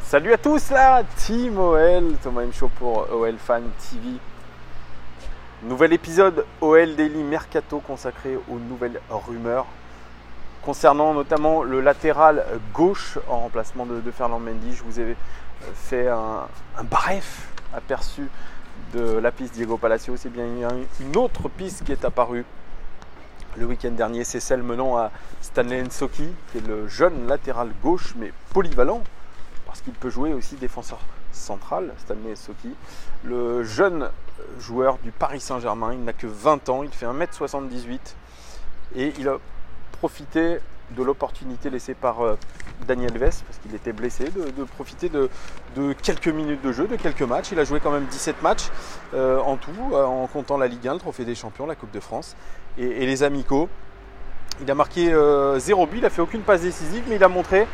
Salut à tous la Team OL, Thomas M. Show pour OL Fan TV. Nouvel épisode OL Daily Mercato consacré aux nouvelles rumeurs concernant notamment le latéral gauche en remplacement de Ferland Mendy. Je vous ai fait un bref aperçu de la piste Diego Palacios. C'est bien une autre piste qui est apparue le week-end dernier, c'est celle menant à Stanley Nsoki, qui est le jeune latéral gauche mais polyvalent, parce qu'il peut jouer aussi défenseur central, Stanley Nsoki. Le jeune joueur du Paris Saint-Germain, il n'a que 20 ans, il fait 1m78 et il a profité de l'opportunité laissée par Dani Alves, parce qu'il était blessé, de profiter de quelques minutes de jeu, de quelques matchs. Il a joué quand même 17 matchs en tout, en comptant la Ligue 1, le Trophée des Champions, la Coupe de France et les Amicaux. Il a marqué 0 but, il n'a fait aucune passe décisive, mais il a montré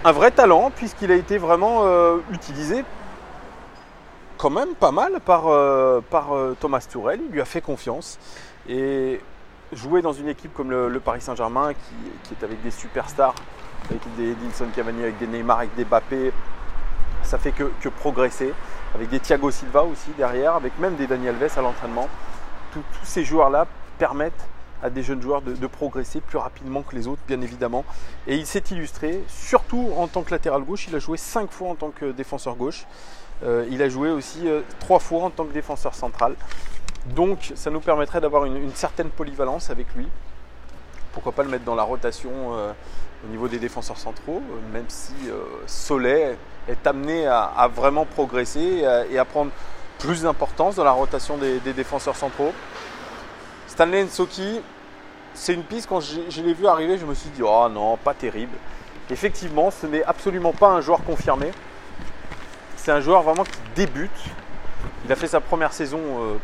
un vrai talent, puisqu'il a été vraiment utilisé quand même pas mal par Thomas Tuchel. Il lui a fait confiance et jouer dans une équipe comme le Paris Saint-Germain qui est avec des superstars, avec des Edinson Cavani, avec des Neymar, avec des Mbappé, ça fait que progresser, avec des Thiago Silva aussi derrière, avec même des Dani Alves à l'entraînement. Tous ces joueurs-là permettent à des jeunes joueurs de progresser plus rapidement que les autres, bien évidemment. Et il s'est illustré, surtout en tant que latéral gauche. Il a joué 5 fois en tant que défenseur gauche. Il a joué aussi 3 fois en tant que défenseur central. Donc ça nous permettrait d'avoir une certaine polyvalence avec lui. Pourquoi pas le mettre dans la rotation au niveau des défenseurs centraux, même si Solet est amené à vraiment progresser et à prendre plus d'importance dans la rotation des défenseurs centraux. Stanley Nsoki, c'est une piste, quand je l'ai vu arriver, je me suis dit « Oh non, pas terrible ». Effectivement, ce n'est absolument pas un joueur confirmé. C'est un joueur vraiment qui débute. Il a fait sa première saison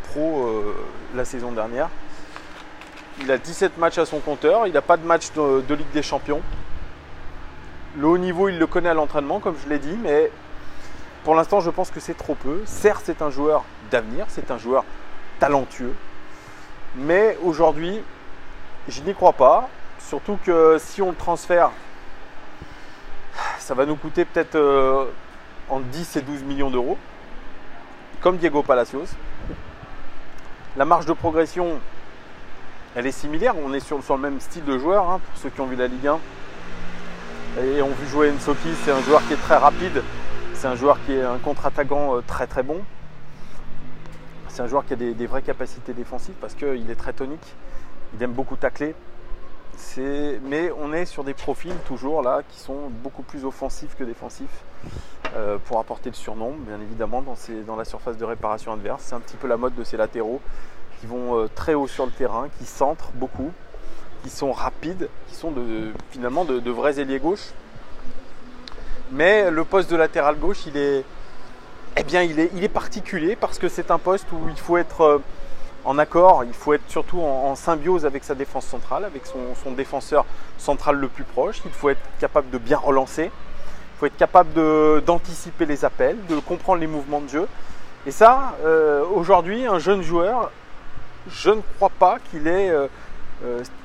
pro la saison dernière. Il a 17 matchs à son compteur. Il n'a pas de match de Ligue des Champions. Le haut niveau, il le connaît à l'entraînement, comme je l'ai dit, mais pour l'instant, je pense que c'est trop peu. Certes, c'est un joueur d'avenir, c'est un joueur talentueux. Mais aujourd'hui, je n'y crois pas. Surtout que si on le transfère, ça va nous coûter peut-être entre 10 et 12 millions d'euros, comme Diego Palacios. La marge de progression, elle est similaire. On est sur le même style de joueur, hein, pour ceux qui ont vu la Ligue 1 et ont vu jouer Nsoki. C'est un joueur qui est très rapide. C'est un joueur qui est un contre-attaquant très très bon. C'est un joueur qui a des vraies capacités défensives parce qu'il est très tonique. Il aime beaucoup tacler. Mais on est sur des profils toujours là qui sont beaucoup plus offensifs que défensifs pour apporter le surnombre, bien évidemment, dans la surface de réparation adverse. C'est un petit peu la mode de ces latéraux qui vont très haut sur le terrain, qui centrent beaucoup, qui sont rapides, qui sont finalement de vrais ailiers gauche. Mais le poste de latéral gauche, il est particulier parce que c'est un poste où il faut être en accord, il faut être surtout en symbiose avec sa défense centrale, avec son défenseur central le plus proche. Il faut être capable de bien relancer, il faut être capable d'anticiper les appels, de comprendre les mouvements de jeu. Et ça, aujourd'hui, un jeune joueur, je ne crois pas qu'il ait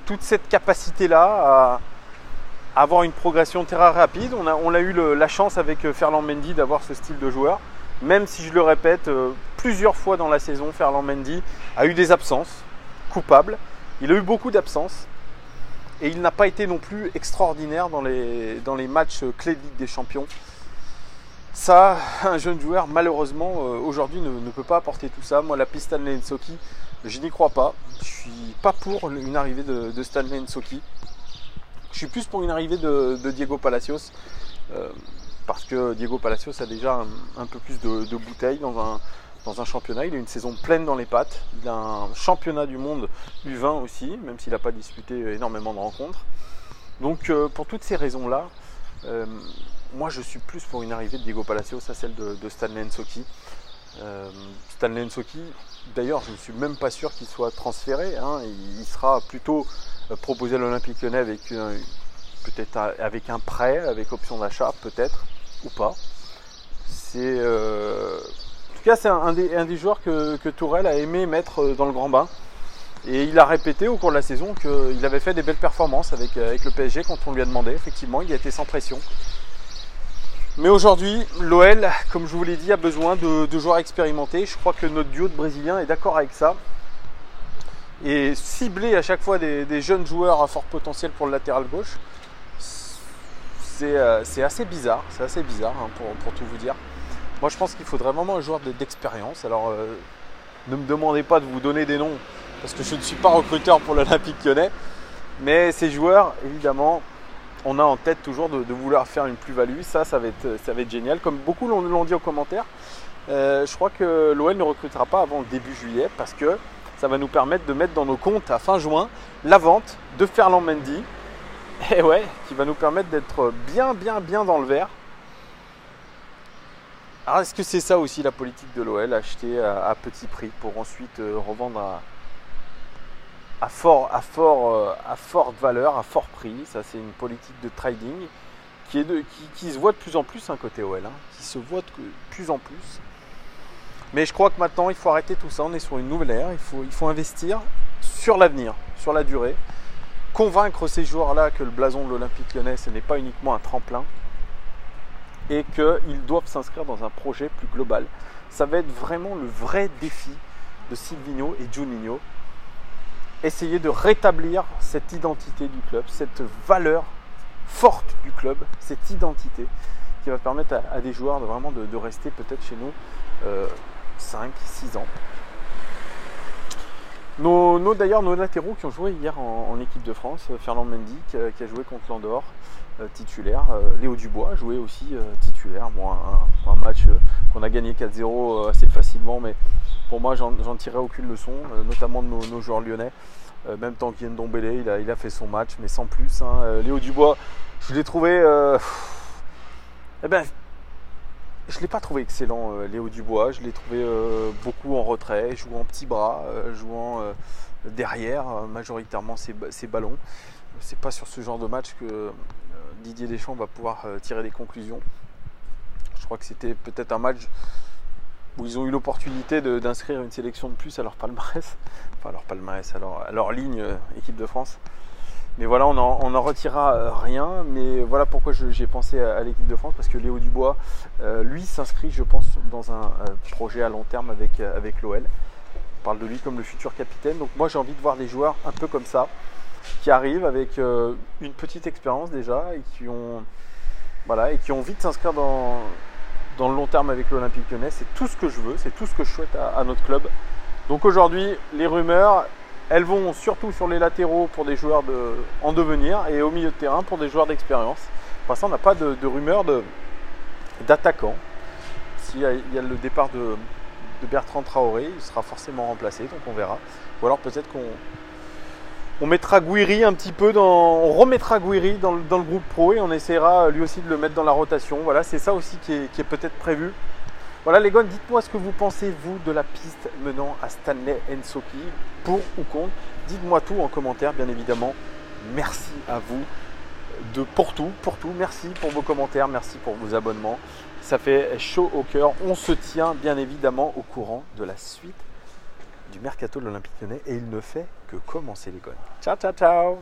toute cette capacité-là à avoir une progression très rapide. On a eu la chance avec Ferland Mendy d'avoir ce style de joueur. Même si je le répète, plusieurs fois dans la saison, Ferland Mendy a eu des absences coupables. Il a eu beaucoup d'absences et il n'a pas été non plus extraordinaire dans les matchs clés de Ligue des Champions. Ça, un jeune joueur, malheureusement, aujourd'hui ne peut pas apporter tout ça. Moi, la piste Stanley Nsoki, je n'y crois pas. Je ne suis pas pour une arrivée de Stanley Nsoki. Je suis plus pour une arrivée de Diego Palacios. Parce que Diego Palacios a déjà un peu plus de bouteilles dans un championnat. Il a une saison pleine dans les pattes. Il a un championnat du monde U20 aussi, même s'il n'a pas disputé énormément de rencontres. Donc pour toutes ces raisons-là, moi je suis plus pour une arrivée de Diego Palacios à celle de Stanley Nsoki. Stanley Nsoki, d'ailleurs, je ne suis même pas sûr qu'il soit transféré, hein. Il sera plutôt proposé à l'Olympique Lyonnais avec peut-être avec un prêt, avec option d'achat, peut-être, ou pas. C'est, en tout cas, c'est un des joueurs que Tuchel a aimé mettre dans le grand bain. Et il a répété au cours de la saison qu'il avait fait des belles performances avec le PSG quand on lui a demandé. Effectivement, il a été sans pression. Mais aujourd'hui, l'OL, comme je vous l'ai dit, a besoin de joueurs expérimentés. Je crois que notre duo de Brésiliens est d'accord avec ça. Et cibler à chaque fois des jeunes joueurs à fort potentiel pour le latéral gauche, c'est assez bizarre. C'est assez bizarre hein, pour tout vous dire. Moi, je pense qu'il faudrait vraiment un joueur d'expérience. Alors, ne me demandez pas de vous donner des noms parce que je ne suis pas recruteur pour l'Olympique Lyonnais. Mais ces joueurs, évidemment, on a en tête toujours de vouloir faire une plus-value. Ça va être génial. Comme beaucoup l'ont dit en commentaire, je crois que l'OL ne recrutera pas avant le début juillet parce que ça va nous permettre de mettre dans nos comptes à fin juin la vente de Ferland Mendy. Et ouais, qui va nous permettre d'être bien dans le vert. Alors est-ce que c'est ça aussi la politique de l'OL, acheter à petit prix pour ensuite revendre à forte valeur, à fort prix? Ça c'est une politique de trading qui se voit de plus en plus côté OL, hein, qui se voit de plus en plus. Mais je crois que maintenant il faut arrêter tout ça, on est sur une nouvelle ère, il faut investir sur l'avenir, sur la durée, convaincre ces joueurs-là que le blason de l'Olympique Lyonnais ce n'est pas uniquement un tremplin et qu'ils doivent s'inscrire dans un projet plus global. Ça va être vraiment le vrai défi de Silvinho et Juninho. Essayer de rétablir cette identité du club, cette valeur forte du club, cette identité qui va permettre à des joueurs de rester peut-être chez nous 5-6 ans. D'ailleurs, nos latéraux qui ont joué hier en équipe de France, Ferland Mendy qui a joué contre l'Andorre, titulaire, Léo Dubois a joué aussi titulaire. Bon, un match qu'on a gagné 4-0 assez facilement, mais pour moi, j'en tirais aucune leçon, notamment de nos joueurs lyonnais. Même Tanguy Ndombele, il a fait son match, mais sans plus. Hein. Léo Dubois, je l'ai trouvé... je ne l'ai pas trouvé excellent, Léo Dubois. Je l'ai trouvé beaucoup en retrait, jouant petit bras, jouant derrière, majoritairement ses ballons. C'est pas sur ce genre de match que Didier Deschamps va pouvoir tirer des conclusions. Je crois que c'était peut-être un match où ils ont eu l'opportunité d'inscrire une sélection de plus à leur palmarès, à leur ligne équipe de France. Mais voilà, on n'en retirera rien. Mais voilà pourquoi j'ai pensé à l'équipe de France, parce que Léo Dubois, lui, s'inscrit, je pense, dans un projet à long terme avec l'OL. On parle de lui comme le futur capitaine. Donc moi, j'ai envie de voir des joueurs un peu comme ça, qui arrivent avec une petite expérience déjà et qui ont envie de s'inscrire dans le long terme avec l'Olympique Lyonnais. C'est tout ce que je veux, c'est tout ce que je souhaite à notre club. Donc aujourd'hui, les rumeurs, elles vont surtout sur les latéraux pour des joueurs en devenir et au milieu de terrain pour des joueurs d'expérience. Pour l'instant, on n'a pas de rumeurs d'attaquants. S'il y a le départ de Bertrand Traoré, il sera forcément remplacé, donc on verra. Ou alors peut-être qu'on mettra Gouiri un petit peu on remettra Gouiri dans le groupe pro et on essaiera lui aussi de le mettre dans la rotation. Voilà, c'est ça aussi qui est peut-être prévu. Voilà les gars, dites-moi ce que vous pensez vous de la piste menant à Stanley Nsoki, pour ou contre. Dites-moi tout en commentaire, bien évidemment. Merci à vous pour tout. Merci pour vos commentaires, merci pour vos abonnements. Ça fait chaud au cœur. On se tient bien évidemment au courant de la suite du mercato de l'Olympique Lyonnais et il ne fait que commencer les gars. Ciao.